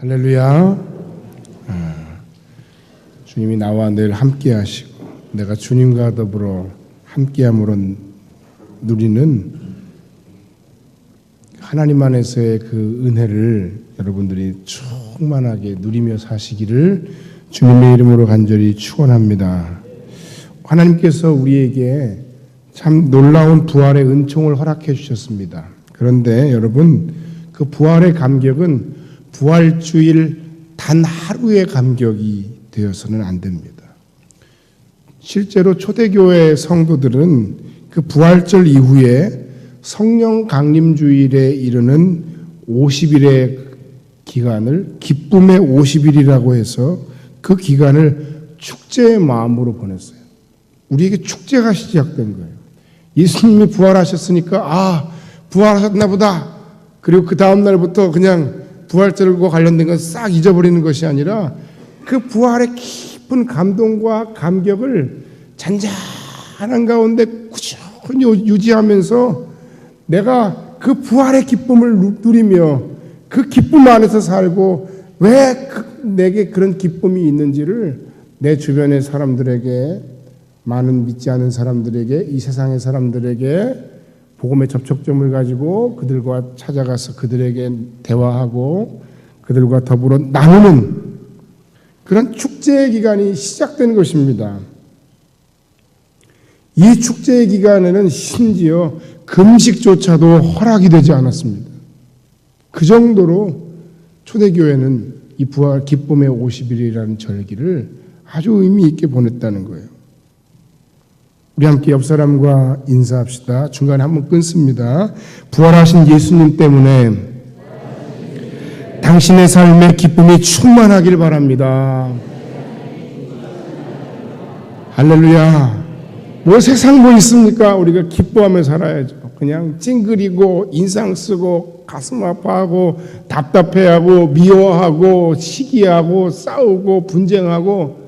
할렐루야. 주님이 나와 늘 함께 하시고 내가 주님과 더불어 함께함으로 누리는 하나님 안에서의 그 은혜를 여러분들이 충만하게 누리며 사시기를 주님의 이름으로 간절히 축원합니다. 하나님께서 우리에게 참 놀라운 부활의 은총을 허락해 주셨습니다. 그런데 여러분, 그 부활의 감격은 부활주일 단 하루의 감격이 되어서는 안 됩니다. 실제로 초대교회 성도들은 그 부활절 이후에 성령 강림주일에 이르는 50일의 기간을 기쁨의 50일이라고 해서 그 기간을 축제의 마음으로 보냈어요. 우리에게 축제가 시작된 거예요. 예수님이 부활하셨으니까 부활하셨나 보다. 그리고 그 다음 날부터 그냥 부활절과 관련된 건 싹 잊어버리는 것이 아니라 그 부활의 깊은 감동과 감격을 잔잔한 가운데 꾸준히 유지하면서 내가 그 부활의 기쁨을 누리며 그 기쁨 안에서 살고 왜 내게 그런 기쁨이 있는지를 내 주변의 사람들에게, 많은 믿지 않은 사람들에게, 이 세상의 사람들에게 복음의 접촉점을 가지고 그들과 찾아가서 그들에게 대화하고 그들과 더불어 나누는 그런 축제의 기간이 시작된 것입니다. 이 축제의 기간에는 심지어 금식조차도 허락이 되지 않았습니다. 그 정도로 초대교회는 이 부활 기쁨의 50일이라는 절기를 아주 의미 있게 보냈다는 거예요. 우리 함께 옆 사람과 인사합시다. 중간에 한번 끊습니다. 부활하신 예수님 때문에 당신의 삶의 기쁨이 충만하길 바랍니다. 할렐루야. 뭐 세상 뭐 있습니까? 우리가 기뻐하며 살아야죠. 그냥 찡그리고 인상 쓰고 가슴 아파하고 답답해하고 미워하고 시기하고 싸우고 분쟁하고,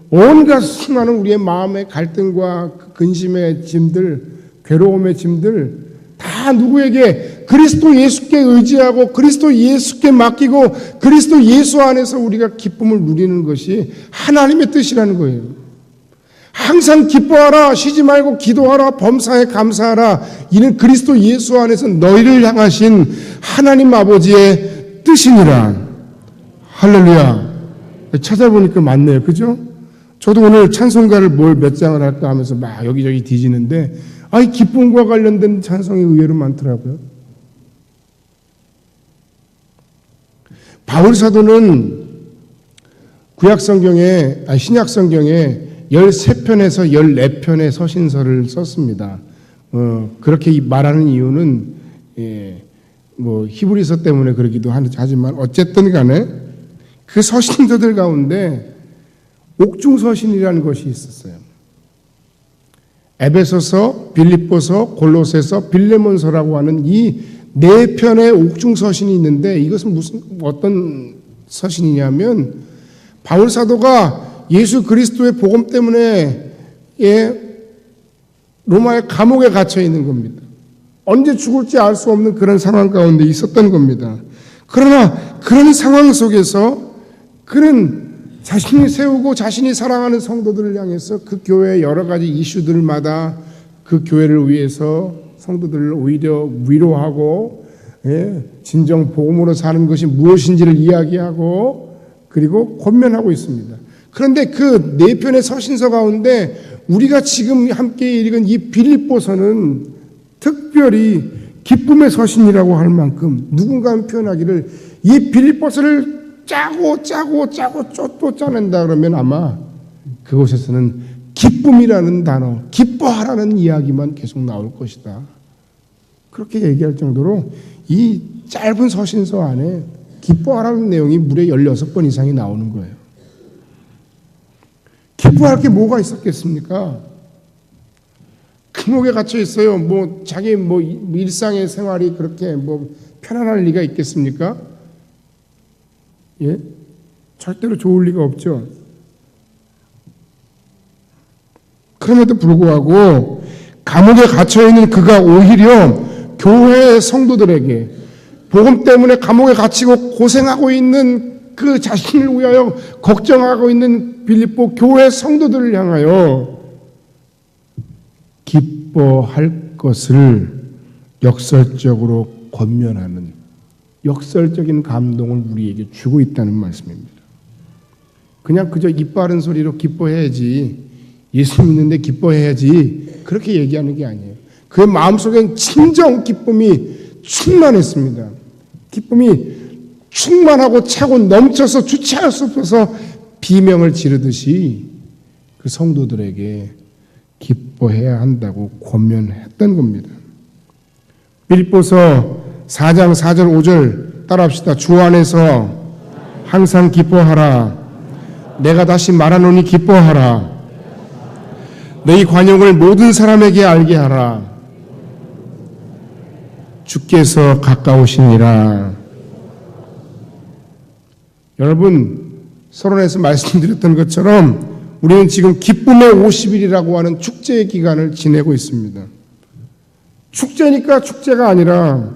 온갖 수많은 우리의 마음의 갈등과 근심의 짐들, 괴로움의 짐들 다 누구에게? 그리스도 예수께 의지하고 그리스도 예수께 맡기고 그리스도 예수 안에서 우리가 기쁨을 누리는 것이 하나님의 뜻이라는 거예요. 항상 기뻐하라, 쉬지 말고 기도하라, 범사에 감사하라. 이는 그리스도 예수 안에서 너희를 향하신 하나님 아버지의 뜻이니라. 할렐루야. 찾아보니까 맞네요. 그죠? 저도 오늘 찬송가를 몇 장을 할까 하면서 막 여기저기 뒤지는데 이 기쁨과 관련된 찬송이 의외로 많더라고요. 바울 사도는 신약 성경에 13편에서 14편의 서신서를 썼습니다. 그렇게 말하는 이유는 히브리서 때문에 그러기도 하지만 어쨌든 간에 그 서신서들 가운데 옥중서신이라는 것이 있었어요. 에베소서, 빌립보서, 골로새서, 빌레몬서라고 하는 이 4편의 옥중서신이 있는데 이것은 어떤 서신이냐면 바울 사도가 예수 그리스도의 복음 때문에 로마의 감옥에 갇혀 있는 겁니다. 언제 죽을지 알 수 없는 그런 상황 가운데 있었던 겁니다. 그러나 그런 상황 속에서 그는 자신이 세우고 자신이 사랑하는 성도들을 향해서 그 교회의 여러 가지 이슈들마다 그 교회를 위해서 성도들을 오히려 위로하고, 진정 복음으로 사는 것이 무엇인지를 이야기하고 그리고 권면하고 있습니다. 그런데 그 4편의 서신서 가운데 우리가 지금 함께 읽은 이 빌립보서는 특별히 기쁨의 서신이라고 할 만큼 누군가는 표현하기를 이 빌립보서를 짜고 또 짜낸다 그러면 아마 그곳에서는 기쁨이라는 단어, 기뻐하라는 이야기만 계속 나올 것이다. 그렇게 얘기할 정도로 이 짧은 서신서 안에 기뻐하라는 내용이 무려 16번 이상이 나오는 거예요. 기뻐할 게 뭐가 있었겠습니까? 감옥에 갇혀 있어요. 자기 일상의 생활이 그렇게 편안할 리가 있겠습니까? 절대로 좋을 리가 없죠. 그럼에도 불구하고 감옥에 갇혀 있는 그가 오히려 교회의 성도들에게 복음 때문에 감옥에 갇히고 고생하고 있는 그 자신을 위하여 걱정하고 있는 빌립보 교회 성도들을 향하여 기뻐할 것을 역설적으로 권면하는 역설적인 감동을 우리에게 주고 있다는 말씀입니다. 그냥 그저 입 바른 소리로 기뻐해야지, 예수 믿는데 기뻐해야지 그렇게 얘기하는 게 아니에요. 그의 마음속엔 진정 기쁨이 충만했습니다. 기쁨이 충만하고 차고 넘쳐서 주체할 수 없어서 비명을 지르듯이 그 성도들에게 기뻐해야 한다고 권면했던 겁니다. 빌립보서 4장 4절 5절 따라합시다. 주 안에서 항상 기뻐하라. 내가 다시 말하노니 기뻐하라. 너희 관용을 모든 사람에게 알게 하라. 주께서 가까우시니라. 여러분, 서론에서 말씀드렸던 것처럼 우리는 지금 기쁨의 50일이라고 하는 축제의 기간을 지내고 있습니다. 축제니까 축제가 아니라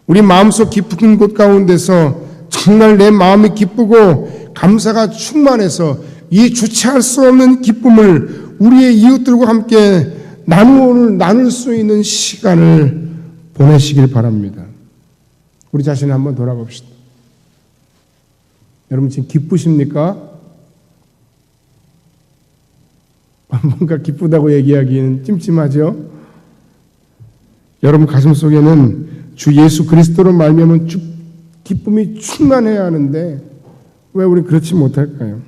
우리 마음속 깊은 곳 가운데서 정말 내 마음이 기쁘고 감사가 충만해서 이 주체할 수 없는 기쁨을 우리의 이웃들과 함께 나눌 수 있는 시간을 보내시길 바랍니다. 우리 자신을 한번 돌아봅시다. 여러분 지금 기쁘십니까? 뭔가 기쁘다고 얘기하기는 찜찜하죠? 여러분 가슴 속에는 주 예수 그리스도로 말미암은 기쁨이 충만해야 하는데 왜 우리 그렇지 못할까요?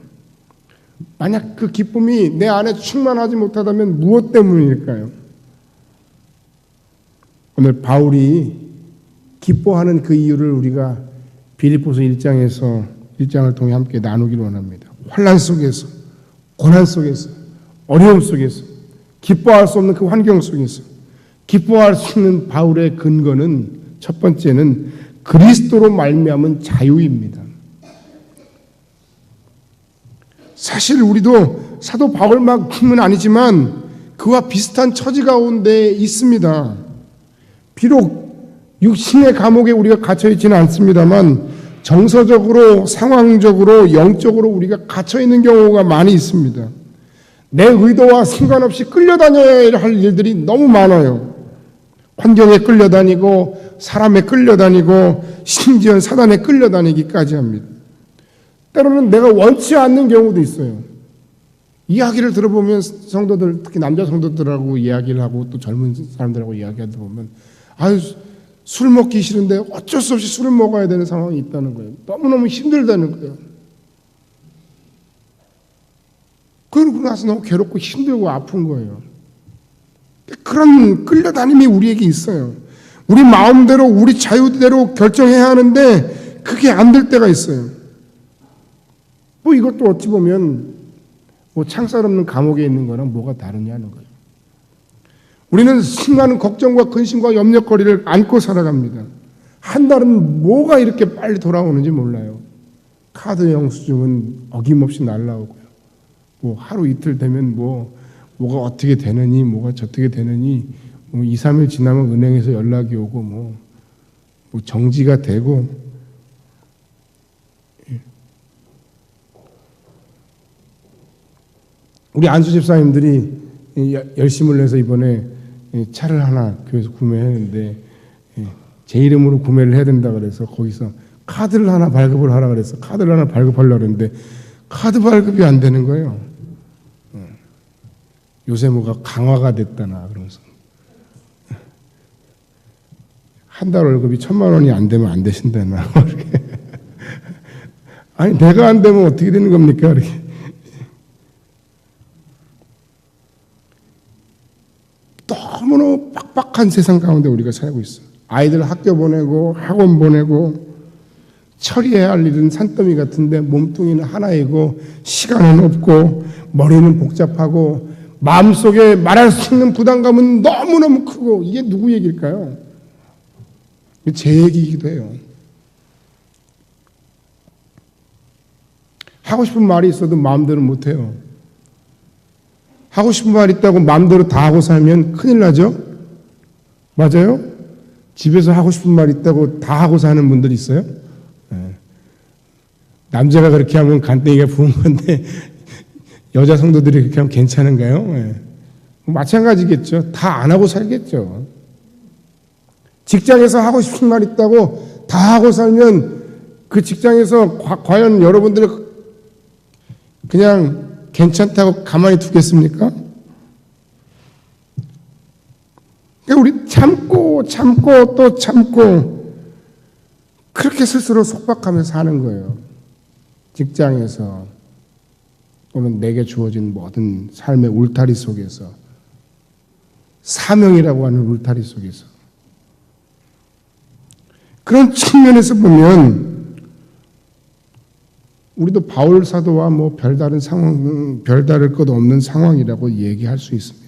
만약 그 기쁨이 내 안에 충만하지 못하다면 무엇 때문일까요? 오늘 바울이 기뻐하는 그 이유를 우리가 빌립보서 1장을 통해 함께 나누기를 원합니다. 환난 속에서, 고난 속에서, 어려움 속에서, 기뻐할 수 없는 그 환경 속에서 기뻐할 수 있는 바울의 근거는 첫 번째는 그리스도로 말미암은 자유입니다. 사실 우리도 사도 바울만큼은 아니지만 그와 비슷한 처지 가운데 있습니다. 비록 육신의 감옥에 우리가 갇혀 있지는 않습니다만 정서적으로, 상황적으로, 영적으로 우리가 갇혀 있는 경우가 많이 있습니다. 내 의도와 상관없이 끌려다녀야 할 일들이 너무 많아요. 환경에 끌려다니고 사람에 끌려다니고 심지어 사단에 끌려다니기까지 합니다. 때로는 내가 원치 않는 경우도 있어요. 이야기를 들어보면 성도들, 특히 남자 성도들하고 이야기를 하고 또 젊은 사람들하고 이야기하다 보면 아유 술 먹기 싫은데 어쩔 수 없이 술을 먹어야 되는 상황이 있다는 거예요. 너무너무 힘들다는 거예요. 그러고 나서 너무 괴롭고 힘들고 아픈 거예요. 그런 끌려다님이 우리에게 있어요. 우리 마음대로 우리 자유대로 결정해야 하는데 그게 안 될 때가 있어요. 뭐 이것도 어찌 보면 뭐 창살 없는 감옥에 있는 거랑 뭐가 다르냐는 거예요. 우리는 수많은 걱정과 근심과 염려거리를 안고 살아갑니다. 한 달은 뭐가 이렇게 빨리 돌아오는지 몰라요. 카드 영수증은 어김없이 날라오고요. 뭐 하루 이틀 되면 뭐가 어떻게 되느니 뭐가 저떻게 되느니 뭐 2, 3일 지나면 은행에서 연락이 오고 뭐 정지가 되고 우리 안수 집사님들이 열심을 내서 이번에 차를 하나 교회에서 구매했는데 제 이름으로 구매를 해야 된다 그래서 거기서 카드를 하나 발급을 하라 그래서 카드를 하나 발급하려고 했는데 카드 발급이 안 되는 거예요. 요새 뭐가 강화가 됐다나 그러면서 한 달 월급이 1,000만 원이 안 되면 안 되신다나 아니 내가 안 되면 어떻게 되는 겁니까? 이렇게. 너무너무 빡빡한 세상 가운데 우리가 살고 있어요. 아이들 학교 보내고 학원 보내고 처리해야 할 일은 산더미 같은데 몸뚱이는 하나이고 시간은 없고 머리는 복잡하고 마음속에 말할 수 있는 부담감은 너무너무 크고 이게 누구 얘기일까요? 제 얘기이기도 해요. 하고 싶은 말이 있어도 마음대로 못해요. 하고 싶은 말 있다고 마음대로 다 하고 살면 큰일 나죠? 맞아요? 집에서 하고 싶은 말 있다고 다 하고 사는 분들 있어요? 남자가 그렇게 하면 간땡이가 부은 건데 여자 성도들이 그렇게 하면 괜찮은가요? 마찬가지겠죠. 다 안 하고 살겠죠. 직장에서 하고 싶은 말 있다고 다 하고 살면 그 직장에서 과연 여러분들이 그냥 괜찮다고 가만히 두겠습니까? 우리 참고 또 참고 그렇게 스스로 속박하며 사는 거예요. 직장에서 또는 내게 주어진 모든 삶의 울타리 속에서, 사명이라고 하는 울타리 속에서. 그런 측면에서 보면 우리도 바울 사도와 별다른 상황, 별다를 것 없는 상황이라고 얘기할 수 있습니다.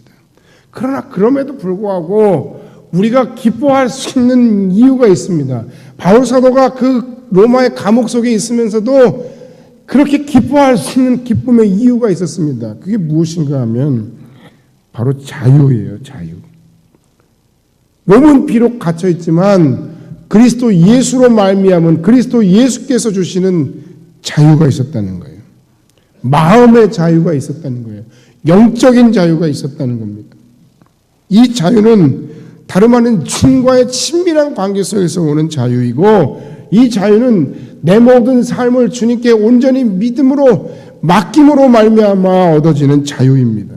그러나 그럼에도 불구하고 우리가 기뻐할 수 있는 이유가 있습니다. 바울 사도가 그 로마의 감옥 속에 있으면서도 그렇게 기뻐할 수 있는 기쁨의 이유가 있었습니다. 그게 무엇인가 하면 바로 자유예요. 자유. 몸은 비록 갇혀 있지만 그리스도 예수로 말미암은 그리스도 예수께서 주시는 자유가 있었다는 거예요. 마음의 자유가 있었다는 거예요. 영적인 자유가 있었다는 겁니다. 이 자유는 다름 아닌 주님과의 친밀한 관계 속에서 오는 자유이고, 이 자유는 내 모든 삶을 주님께 온전히 믿음으로 맡김으로 말미암아 얻어지는 자유입니다.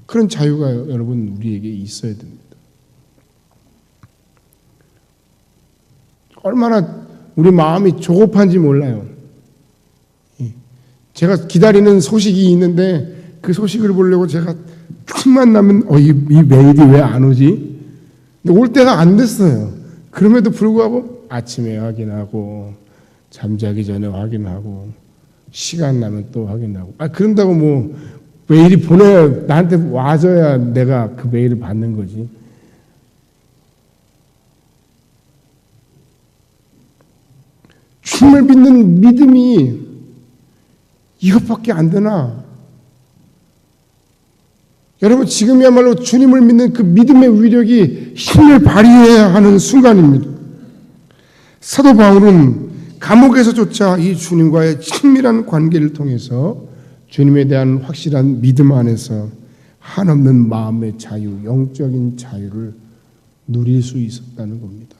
그런 자유가 여러분 우리에게 있어야 됩니다. 얼마나 우리 마음이 조급한지 몰라요. 제가 기다리는 소식이 있는데 그 소식을 보려고 제가 틈만 나면 이 메일이 왜 안 오지? 근데 올 때가 안 됐어요. 그럼에도 불구하고 아침에 확인하고 잠자기 전에 확인하고 시간 나면 또 확인하고, 그런다고 메일이 나한테 와줘야 내가 그 메일을 받는 거지. 주님을 믿는 믿음이 이것밖에 안 되나? 여러분, 지금이야말로 주님을 믿는 그 믿음의 위력이 힘을 발휘해야 하는 순간입니다. 사도 바울은 감옥에서조차 이 주님과의 친밀한 관계를 통해서 주님에 대한 확실한 믿음 안에서 한없는 마음의 자유, 영적인 자유를 누릴 수 있었다는 겁니다.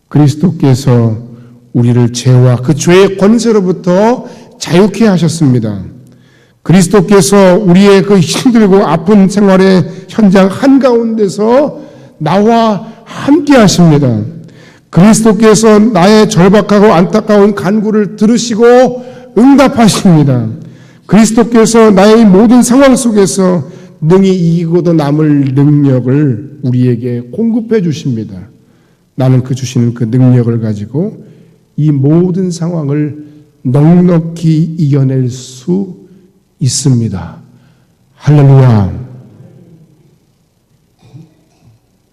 그리스도께서 우리를 죄와 그 죄의 권세로부터 자유케 하셨습니다. 그리스도께서 우리의 그 힘들고 아픈 생활의 현장 한가운데서 나와 함께 하십니다. 그리스도께서 나의 절박하고 안타까운 간구를 들으시고 응답하십니다. 그리스도께서 나의 모든 상황 속에서 능히 이기고도 남을 능력을 우리에게 공급해 주십니다. 나는 그 주시는 그 능력을 가지고 이 모든 상황을 넉넉히 이겨낼 수 있습니다. 할렐루야.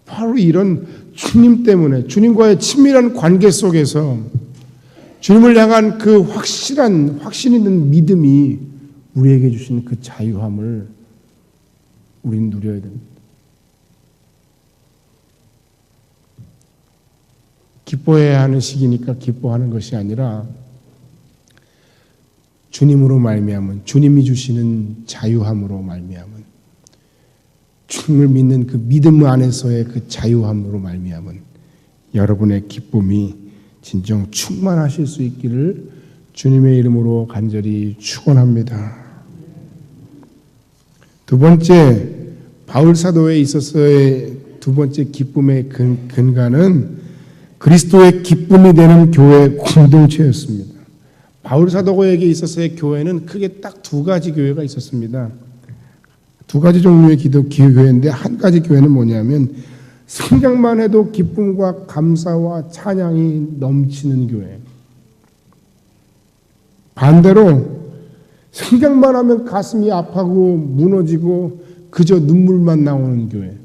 바로 이런 주님 때문에, 주님과의 친밀한 관계 속에서 주님을 향한 그 확신 있는 믿음이 우리에게 주시는 그 자유함을 우리는 누려야 됩니다. 기뻐해야 하는 시기니까 기뻐하는 것이 아니라 주님으로 말미암은, 주님이 주시는 자유함으로 말미암은, 주님을 믿는 그 믿음 안에서의 그 자유함으로 말미암은 여러분의 기쁨이 진정 충만하실 수 있기를 주님의 이름으로 간절히 축원합니다. 두 번째, 바울 사도에 있어서의 두 번째 기쁨의 근간은 그리스도의 기쁨이 되는 교회 공동체였습니다. 바울 사도에게 있어서의 교회는 크게 딱 두 가지 교회가 있었습니다. 두 가지 종류의 교회인데, 한 가지 교회는 뭐냐면 생각만 해도 기쁨과 감사와 찬양이 넘치는 교회. 반대로 생각만 하면 가슴이 아파하고 무너지고 그저 눈물만 나오는 교회.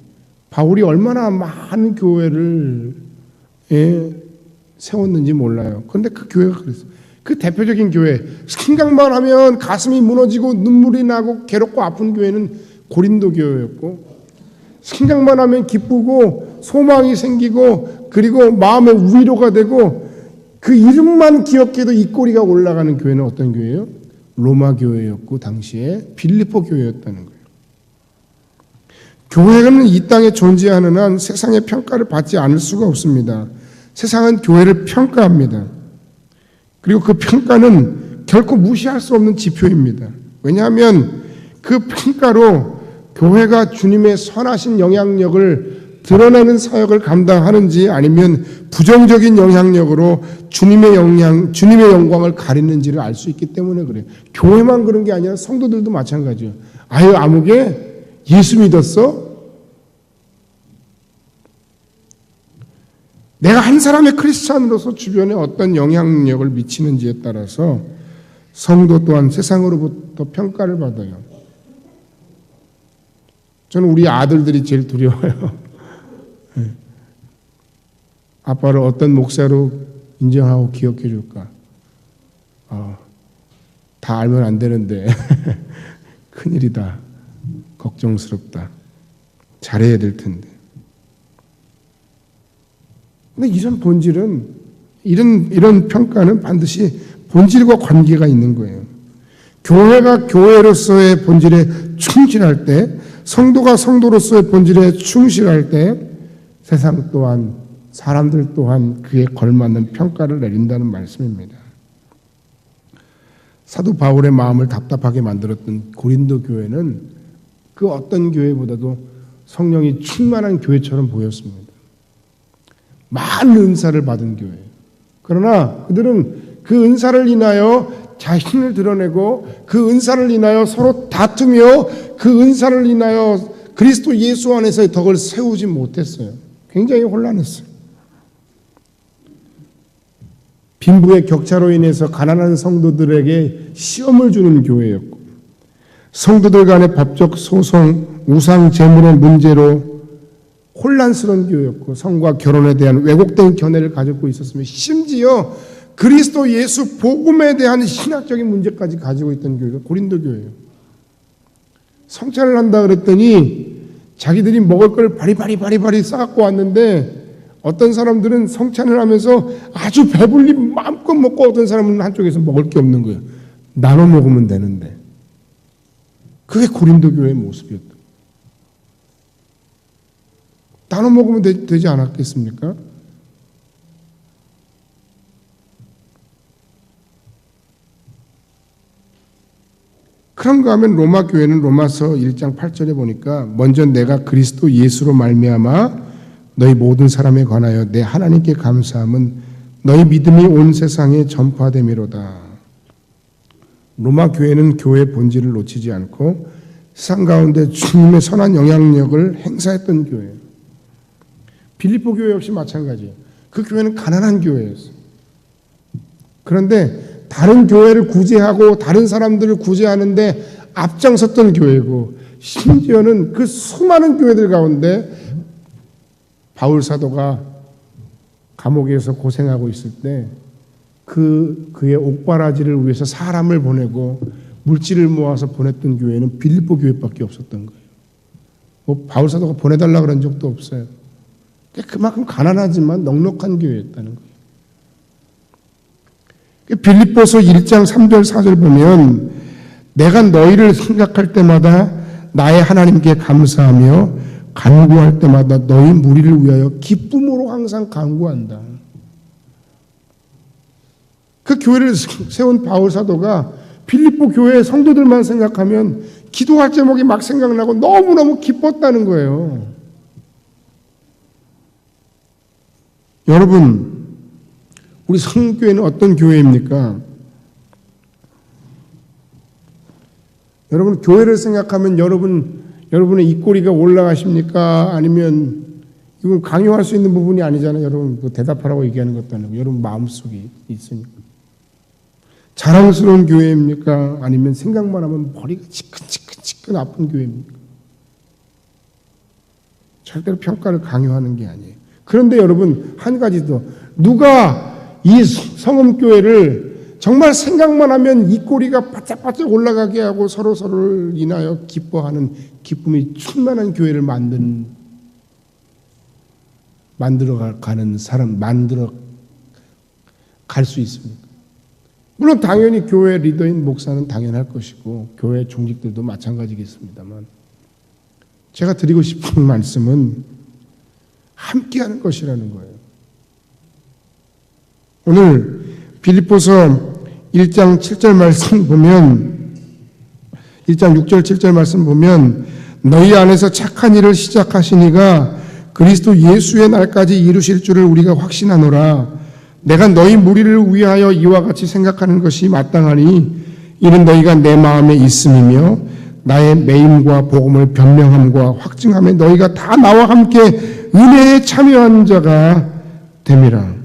바울이 얼마나 많은 교회를 세웠는지 몰라요. 그런데 그 교회가 그랬어요. 그 대표적인 교회, 생각만 하면 가슴이 무너지고 눈물이 나고 괴롭고 아픈 교회는 고린도 교회였고, 생각만 하면 기쁘고 소망이 생기고 그리고 마음의 위로가 되고 그 이름만 기억해도 입꼬리가 올라가는 교회는 어떤 교회예요? 로마 교회였고 당시에 빌립보 교회였다는 거예요. 교회는 이 땅에 존재하는 한 세상의 평가를 받지 않을 수가 없습니다. 세상은 교회를 평가합니다. 그리고 그 평가는 결코 무시할 수 없는 지표입니다. 왜냐하면 그 평가로 교회가 주님의 선하신 영향력을 드러내는 사역을 감당하는지 아니면 부정적인 영향력으로 주님의 영광을 가리는지를 알 수 있기 때문에 그래요. 교회만 그런 게 아니라 성도들도 마찬가지예요. 아유, 아무개 예수 믿었어? 내가 한 사람의 크리스찬으로서 주변에 어떤 영향력을 미치는지에 따라서 성도 또한 세상으로부터 평가를 받아요. 저는 우리 아들들이 제일 두려워요. 아빠를 어떤 목사로 인정하고 기억해 줄까? 다 알면 안 되는데 큰일이다. 걱정스럽다. 잘해야 될 텐데. 근데 이런 본질은 이런 평가는 반드시 본질과 관계가 있는 거예요. 교회가 교회로서의 본질에 충실할 때, 성도가 성도로서의 본질에 충실할 때 세상 또한 사람들 또한 그에 걸맞는 평가를 내린다는 말씀입니다. 사도 바울의 마음을 답답하게 만들었던 고린도 교회는 그 어떤 교회보다도 성령이 충만한 교회처럼 보였습니다. 많은 은사를 받은 교회. 그러나 그들은 그 은사를 인하여 자신을 드러내고 그 은사를 인하여 서로 다투며 그 은사를 인하여 그리스도 예수 안에서의 덕을 세우지 못했어요. 굉장히 혼란했어요. 빈부의 격차로 인해서 가난한 성도들에게 시험을 주는 교회였고, 성도들 간의 법적 소송, 우상 제물의 문제로 혼란스러운 교회였고, 성과 결혼에 대한 왜곡된 견해를 가지고 있었으며, 심지어 그리스도 예수 복음에 대한 신학적인 문제까지 가지고 있던 교회가 고린도 교회예요. 성찬을 한다 그랬더니 자기들이 먹을 걸 바리바리 싸갖고 왔는데, 어떤 사람들은 성찬을 하면서 아주 배불리 마음껏 먹고, 어떤 사람은 한쪽에서 먹을 게 없는 거예요. 나눠 먹으면 되는데. 그게 고린도 교회의 모습이었다. 나눠 먹으면 되지 않았겠습니까? 그런가 하면 로마 교회는 로마서 1장 8절에 보니까 먼저 내가 그리스도 예수로 말미암아 너희 모든 사람에 관하여 내 하나님께 감사함은 너희 믿음이 온 세상에 전파됨이로다. 로마 교회는 교회의 본질을 놓치지 않고 세상 가운데 주님의 선한 영향력을 행사했던 교회예요. 빌립보 교회 역시 마찬가지예요. 그 교회는 가난한 교회였어요. 그런데 다른 교회를 구제하고 다른 사람들을 구제하는데 앞장섰던 교회고, 심지어는 그 수많은 교회들 가운데 바울 사도가 감옥에서 고생하고 있을 때 그의 옥바라지를 위해서 사람을 보내고 물질을 모아서 보냈던 교회는 빌립보 교회밖에 없었던 거예요. 뭐 바울 사도가 보내달라 그런 적도 없어요. 그만큼 가난하지만 넉넉한 교회였다는 거예요. 빌립보서 1장 3절 4절 보면 내가 너희를 생각할 때마다 나의 하나님께 감사하며 간구할 때마다 너희 무리를 위하여 기쁨으로 항상 간구한다. 그 교회를 세운 바울 사도가 빌립보 교회 성도들만 생각하면 기도할 제목이 막 생각나고 너무너무 기뻤다는 거예요. 여러분, 우리 성교회는 어떤 교회입니까? 여러분, 교회를 생각하면 여러분의 입꼬리가 올라가십니까? 아니면 이건 강요할 수 있는 부분이 아니잖아요. 여러분, 뭐 대답하라고 얘기하는 것도 아니고 여러분 마음속에 있으니까. 자랑스러운 교회입니까? 아니면 생각만 하면 머리가 지끈지끈 아픈 교회입니까? 절대로 평가를 강요하는 게 아니에요. 그런데 여러분, 한 가지 더, 누가 이 성음교회를 정말 생각만 하면 입꼬리가 바짝바짝 올라가게 하고 서로서로를 인하여 기뻐하는 기쁨이 충만한 교회를 만들어가는 사람, 만들어 갈 수 있습니다. 물론 당연히 교회 리더인 목사는 당연할 것이고 교회 종직들도 마찬가지겠습니다만 제가 드리고 싶은 말씀은 함께하는 것이라는 거예요. 오늘 빌립보서 1장 7절 말씀 보면 1장 6절 7절 말씀 보면 너희 안에서 착한 일을 시작하신 이가 그리스도 예수의 날까지 이루실 줄을 우리가 확신하노라. 내가 너희 무리를 위하여 이와 같이 생각하는 것이 마땅하니 이는 너희가 내 마음에 있음이며 나의 매임과 복음을 변명함과 확증함에 너희가 다 나와 함께 은혜에 참여한 자가 됨이라.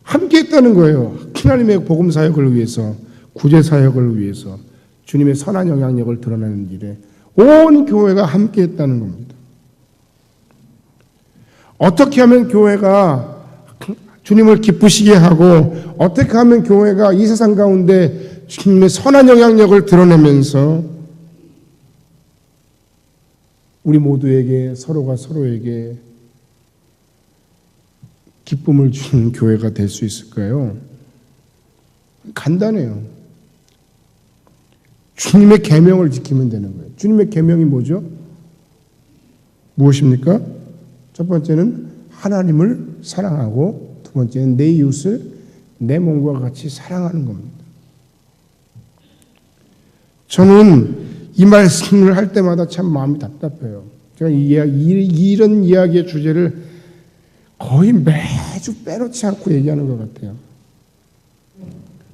함께 했다는 거예요. 하나님의 복음 사역을 위해서, 구제 사역을 위해서 주님의 선한 영향력을 드러내는 일에 온 교회가 함께 했다는 겁니다. 어떻게 하면 교회가 주님을 기쁘시게 하고 어떻게 하면 교회가 이 세상 가운데 주님의 선한 영향력을 드러내면서 우리 모두에게 서로가 서로에게 기쁨을 주는 교회가 될 수 있을까요? 간단해요. 주님의 계명을 지키면 되는 거예요. 주님의 계명이 뭐죠? 무엇입니까? 첫 번째는 하나님을 사랑하고 두 번째는 내 이웃을 내 몸과 같이 사랑하는 겁니다. 저는 이 말씀을 할 때마다 참 마음이 답답해요. 제가 이런 이야기의 주제를 거의 매주 빼놓지 않고 얘기하는 것 같아요.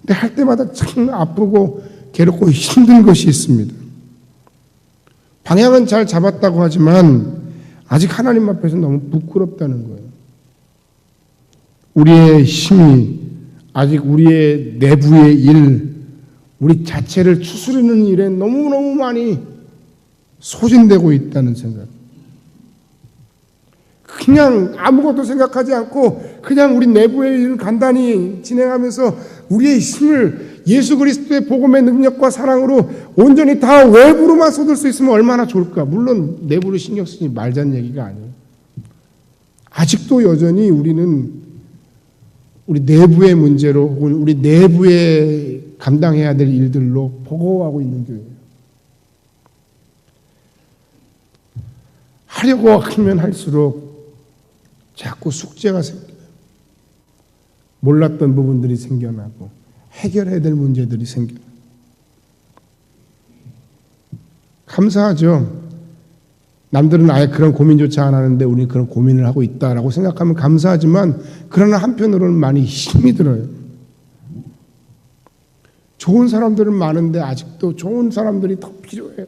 근데 할 때마다 참 아프고 괴롭고 힘든 것이 있습니다. 방향은 잘 잡았다고 하지만 아직 하나님 앞에서 너무 부끄럽다는 거예요. 우리의 힘이 아직 우리의 내부의 일, 우리 자체를 추스르는 일에 너무너무 많이 소진되고 있다는 생각. 그냥 아무것도 생각하지 않고 그냥 우리 내부의 일을 간단히 진행하면서 우리의 힘을 예수 그리스도의 복음의 능력과 사랑으로 온전히 다 외부로만 쏟을 수 있으면 얼마나 좋을까. 물론 내부를 신경 쓰지 말자는 얘기가 아니에요. 아직도 여전히 우리는 우리 내부의 문제로 혹은 우리 내부에 감당해야 될 일들로 버거워하고 있는 교회예요. 하려고 하면 할수록 자꾸 숙제가 생겨요. 몰랐던 부분들이 생겨나고 해결해야 될 문제들이 생겨요. 감사하죠. 남들은 아예 그런 고민조차 안 하는데 우리는 그런 고민을 하고 있다라고 생각하면 감사하지만 그러나 한편으로는 많이 힘이 들어요. 좋은 사람들은 많은데 아직도 좋은 사람들이 더 필요해요.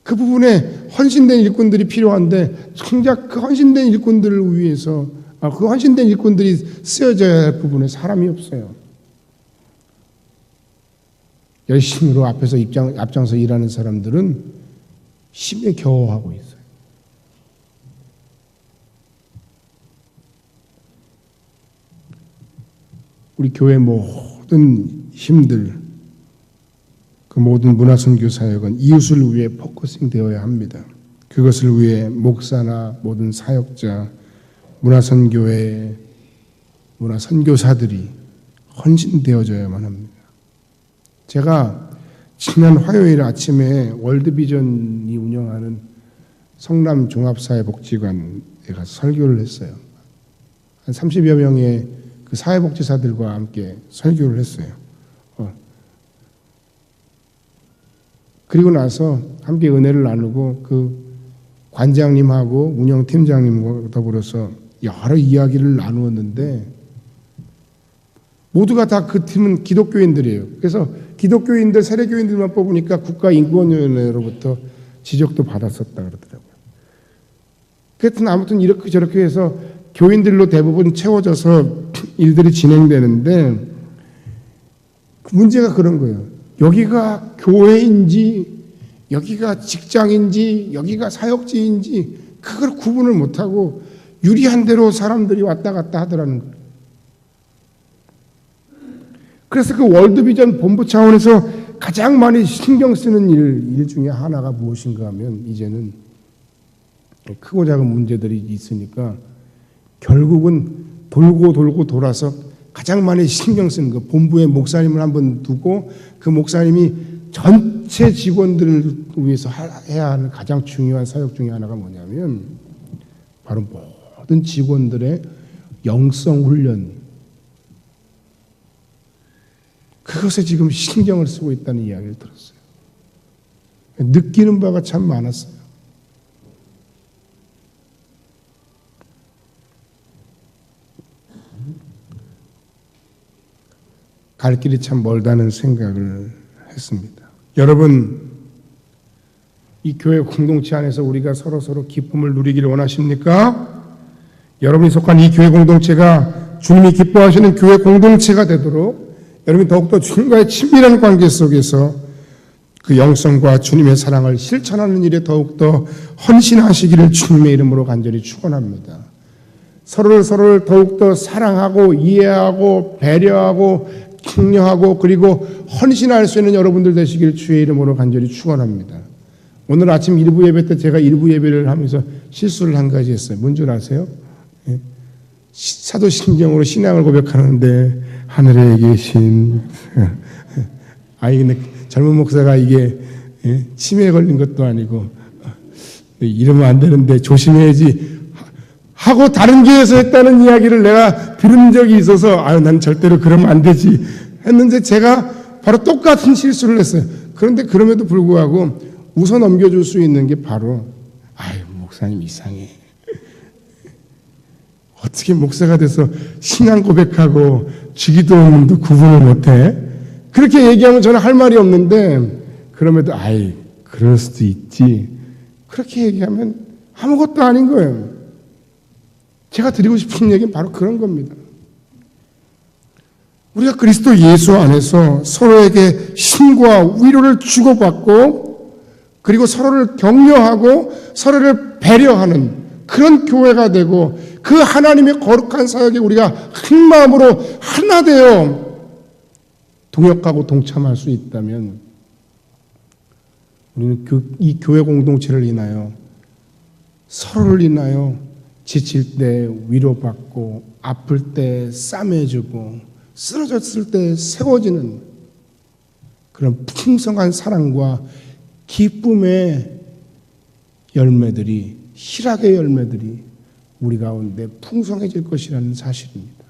그 부분에 헌신된 일꾼들이 필요한데 정작 그 헌신된 일꾼들을 위해서 그 헌신된 일꾼들이 쓰여져야 할 부분에 사람이 없어요. 열심히로 앞장서 일하는 사람들은 힘에 겨워하고 있어요. 우리 교회 모든 힘들, 그 모든 문화선교 사역은 이웃을 위해 포커싱 되어야 합니다. 그것을 위해 목사나 모든 사역자, 문화선교회, 문화선교사들이 헌신되어져야만 합니다. 제가 지난 화요일 아침에 월드비전이 운영하는 성남 종합사회복지관에 가서 설교를 했어요. 한 30여 명의 그 사회복지사들과 함께 설교를 했어요. 그리고 나서 함께 은혜를 나누고 그 관장님하고 운영팀장님과 더불어서 여러 이야기를 나누었는데 모두가 다 그 팀은 기독교인들이에요. 그래서 기독교인들, 세례교인들만 뽑으니까 국가인권위원회로부터 지적도 받았었다 그러더라고요. 그랬더니 아무튼 이렇게 저렇게 해서 교인들로 대부분 채워져서 일들이 진행되는데 문제가 그런 거예요. 여기가 교회인지 여기가 직장인지 여기가 사역지인지 그걸 구분을 못하고 유리한 대로 사람들이 왔다 갔다 하더라는 거예요. 그래서 그 월드비전 본부 차원에서 가장 많이 신경 쓰는 일 중에 하나가 무엇인가 하면 이제는 크고 작은 문제들이 있으니까 결국은 돌고 돌아서 가장 많이 신경 쓰는 거, 본부에 목사님을 한번 두고 그 목사님이 전체 직원들을 위해서 해야 하는 가장 중요한 사역 중에 하나가 뭐냐면 바로 모든 직원들의 영성 훈련, 그것에 지금 신경을 쓰고 있다는 이야기를 들었어요. 느끼는 바가 참 많았어요. 갈 길이 참 멀다는 생각을 했습니다. 여러분, 이 교회 공동체 안에서 우리가 서로 기쁨을 누리기를 원하십니까? 여러분이 속한 이 교회 공동체가 주님이 기뻐하시는 교회 공동체가 되도록 여러분이 더욱더 주님과의 친밀한 관계 속에서 그 영성과 주님의 사랑을 실천하는 일에 더욱더 헌신하시기를 주님의 이름으로 간절히 축원합니다. 서로를 더욱더 사랑하고 이해하고 배려하고 격려하고 그리고 헌신할 수 있는 여러분들 되시길 주의 이름으로 간절히 축원합니다. 오늘 아침 일부 예배 때 제가 일부 예배를 하면서 실수를 한 가지 했어요. 뭔 줄 아세요? 사도신경으로 신앙을 고백하는데 하늘에 계신 근데 젊은 목사가 이게 치매에 걸린 것도 아니고 이러면 안 되는데 조심해야지 하고 다른 교회에서 했다는 이야기를 내가 들은 적이 있어서 난 절대로 그러면 안 되지 했는데 제가 바로 똑같은 실수를 했어요. 그런데 그럼에도 불구하고 웃어 넘겨줄 수 있는 게 바로 목사님 이상해. 어떻게 목사가 돼서 신앙 고백하고 주기도문도 구분을 못해? 그렇게 얘기하면 저는 할 말이 없는데 그럼에도 그럴 수도 있지. 그렇게 얘기하면 아무것도 아닌 거예요. 제가 드리고 싶은 얘기는 바로 그런 겁니다. 우리가 그리스도 예수 안에서 서로에게 힘과 위로를 주고받고 그리고 서로를 격려하고 서로를 배려하는 그런 교회가 되고 그 하나님의 거룩한 사역에 우리가 한 마음으로 하나 되어 동역하고 동참할 수 있다면 우리는 이 교회 공동체를 인하여 서로를 인하여 지칠 때 위로받고 아플 때 싸매주고 쓰러졌을 때 세워지는 그런 풍성한 사랑과 기쁨의 열매들이 희락의 열매들이 우리 가운데 풍성해질 것이라는 사실입니다.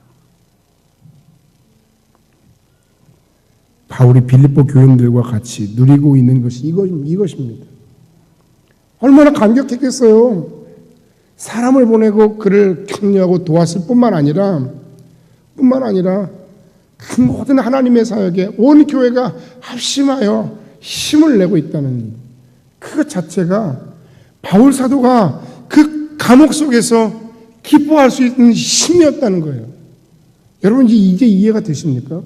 바울이 빌립보 교인들과 같이 누리고 있는 것이 이것입니다. 얼마나 감격했겠어요. 사람을 보내고 그를 격려하고 도왔을 뿐만 아니라 그 모든 하나님의 사역에 온 교회가 합심하여 힘을 내고 있다는 그것 자체가 바울 사도가 그 감옥 속에서 기뻐할 수 있는 힘이었다는 거예요. 여러분 이제 이해가 되십니까?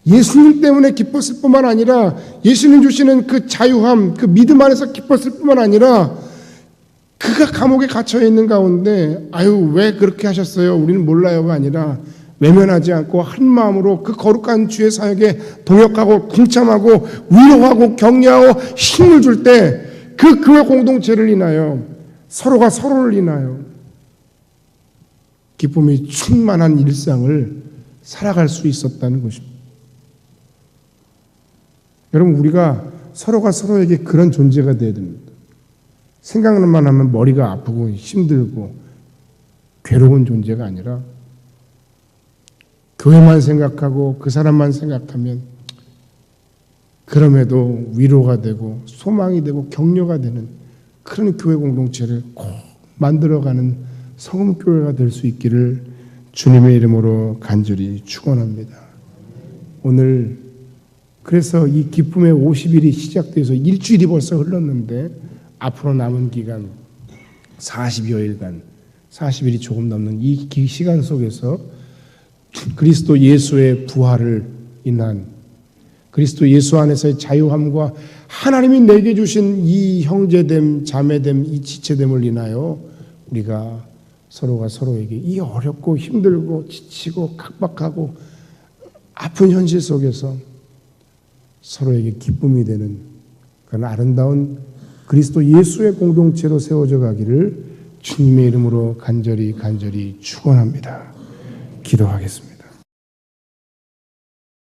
예수님 때문에 기뻤을 뿐만 아니라 예수님 주시는 그 자유함, 그 믿음 안에서 기뻤을 뿐만 아니라 그가 감옥에 갇혀 있는 가운데 왜 그렇게 하셨어요? 우리는 몰라요가 아니라 외면하지 않고 한 마음으로 그 거룩한 주의 사역에 동역하고 동참하고 위로하고 격려하고 힘을 줄 때 그 교회 공동체를 인하여 서로가 서로를 인하여 기쁨이 충만한 일상을 살아갈 수 있었다는 것입니다. 여러분 우리가 서로가 서로에게 그런 존재가 되어야 됩니다. 생각만 하면 머리가 아프고 힘들고 괴로운 존재가 아니라 교회만 생각하고 그 사람만 생각하면 그럼에도 위로가 되고 소망이 되고 격려가 되는 그런 교회 공동체를 꼭 만들어가는 성금교회가 될 수 있기를 주님의 이름으로 간절히 축원합니다. 오늘 그래서 이 기쁨의 50일이 시작돼서 일주일이 벌써 흘렀는데 앞으로 남은 기간 40여일간 40일이 조금 넘는 이 시간 속에서 그리스도 예수의 부활을 인한 그리스도 예수 안에서의 자유함과 하나님이 내게 주신 이 형제됨, 자매됨, 이 지체됨을 인하여 우리가 서로가 서로에게 이 어렵고 힘들고 지치고 각박하고 아픈 현실 속에서 서로에게 기쁨이 되는 그런 아름다운 그리스도 예수의 공동체로 세워져 가기를 주님의 이름으로 간절히 축원합니다. 기도하겠습니다.